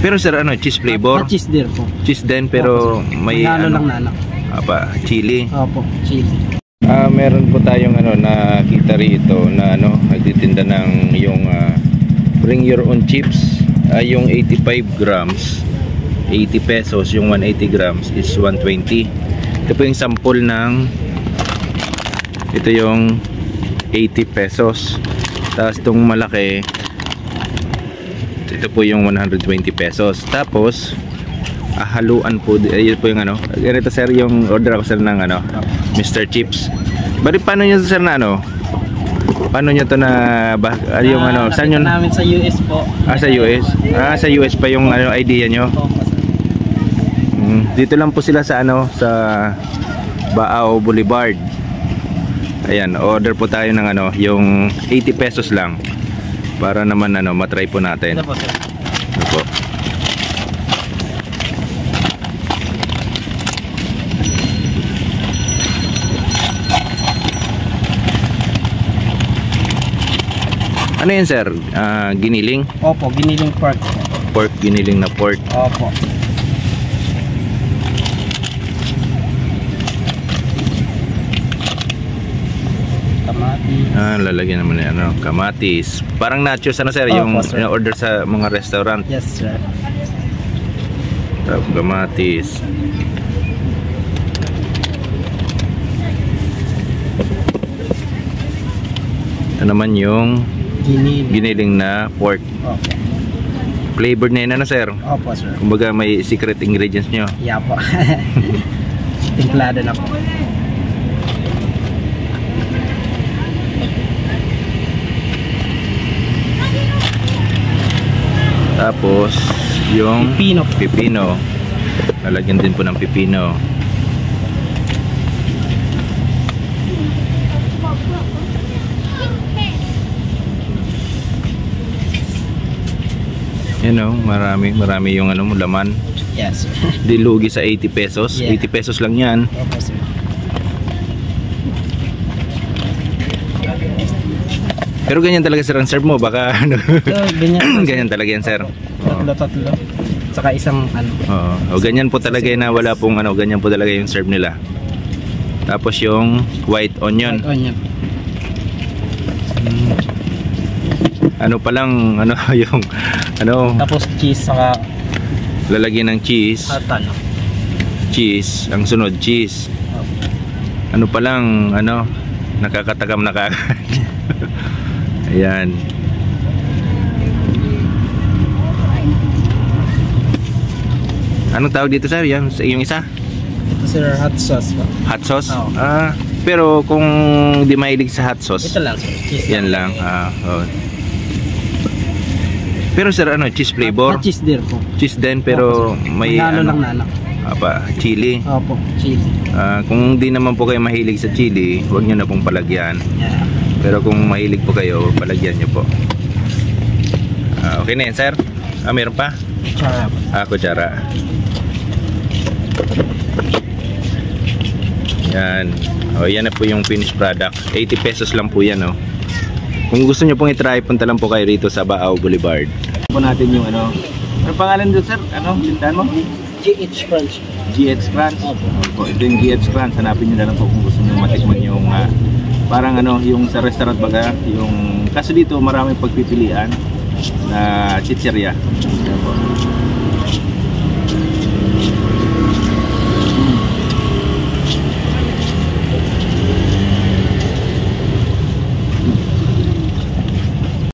Pero sir, ano, cheese flavor? Cheese din po. Cheese din, pero may ano lang na anak. Chili. Opo, chili. Meron po tayong ano nakita rito na ano nagtitinda ng yung bring your own chips, yung 85 grams 80 pesos, yung 180 grams is 120. Ito po yung sample ng ito yung 80 pesos, tapos itong malaki ito po yung 120 pesos. Tapos haluan po, ayun po yung ano ganito sir, yung order ako sir ng ano Mr. Chips. Bali paano nyo sir na ano, paano nyo to na yung ano saan yun? Namin sa US po. Sa US? Sa US pa yung ano idea nyo? Dito lang po sila sa ano sa Baao Boulevard. Ayan, order po tayo ng ano yung 80 pesos lang para naman ano matry po natin. Ito po sir. Ito po. Ano yun sir? Giniling? Opo, giniling pork. Pork, giniling na pork. Opo. Kamatis. Lalagyan naman yung ano, kamatis. Parang nachos ano sir, yung order sa mga restaurant. Yes sir. Tapos kamatis. Ito naman yung giniling na pork. Okay. Flavored na yun ano sir? Opo sir. Kumbaga may secret ingredients nyo. Yeah po. Timplado na po. Tapos yung pipino. Lalagyan din po ng pipino. You know, marami yung ano mo laman. Yes. Di lugi sa 80 pesos. Yeah. 80 pesos lang 'yan. Okay, sir. Pero ganyan talaga sir ang serve mo, baka ano. Ganyan talaga yan sir. Tatlo. Saka isang ano. Oo, ganyan po talaga na wala pong ano, ganyan po talaga yung serve nila. Tapos yung white onion. White onion. Ano pa lang ano yung ano, tapos cheese saka lalagyan ng cheese. Ano? Cheese, ang sunod cheese. Ano pa lang ano, nakakatakam na kaagad. Ayan. Anong tawag dito sir? Yung isa? Ito sir, hot sauce pa. Hot sauce? Oh. Pero kung di mahilig sa hot sauce, ito lang sir, cheese. Yan lang. Pero sir, ano, cheese flavor? Cheese din po. Cheese din, pero may ano lang na anak. Chili. Opo, chili. Kung di naman po kayo mahilig sa chili, huwag nyo na pong palagyan. Yeah. Pero kung mahilig po kayo, palagyan nyo po. Okay na yan sir? Meron pa? Kutsara. Kutsara. Yan. Yan na po yung finished product. 80 pesos lang po yan. Kung gusto nyo pong i-try, punta lang po kayo rito sa Baao Boulevard. Po natin yung ano pangalan doon sir? Ano? Sintahan mo? GH Crunch. GH Crunch? Opo. Ito yung GH Crunch. Hanapin nyo na lang po kung gusto nyo matikman yung parang ano, yung sa restaurant baga, yung kaso dito maraming pagpipilian na chicheria.